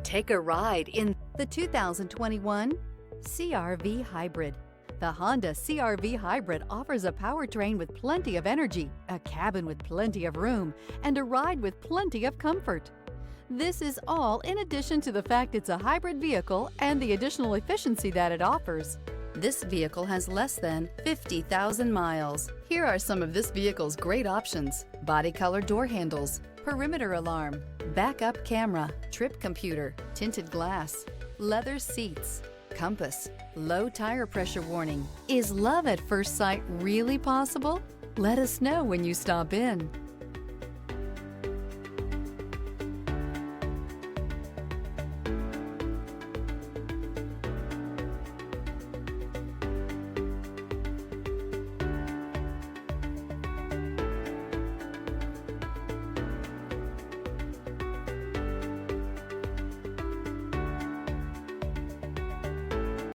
Take a ride in the 2021 CR-V Hybrid. The Honda CR-V Hybrid offers a powertrain with plenty of energy, a cabin with plenty of room, and a ride with plenty of comfort. This is all in addition to the fact it's a hybrid vehicle and the additional efficiency that it offers. This vehicle has less than 50,000 miles. Here are some of this vehicle's great options: body color door handles, perimeter alarm, backup camera, trip computer, tinted glass, leather seats, compass, low tire pressure warning. Is love at first sight really possible? Let us know when you stop in.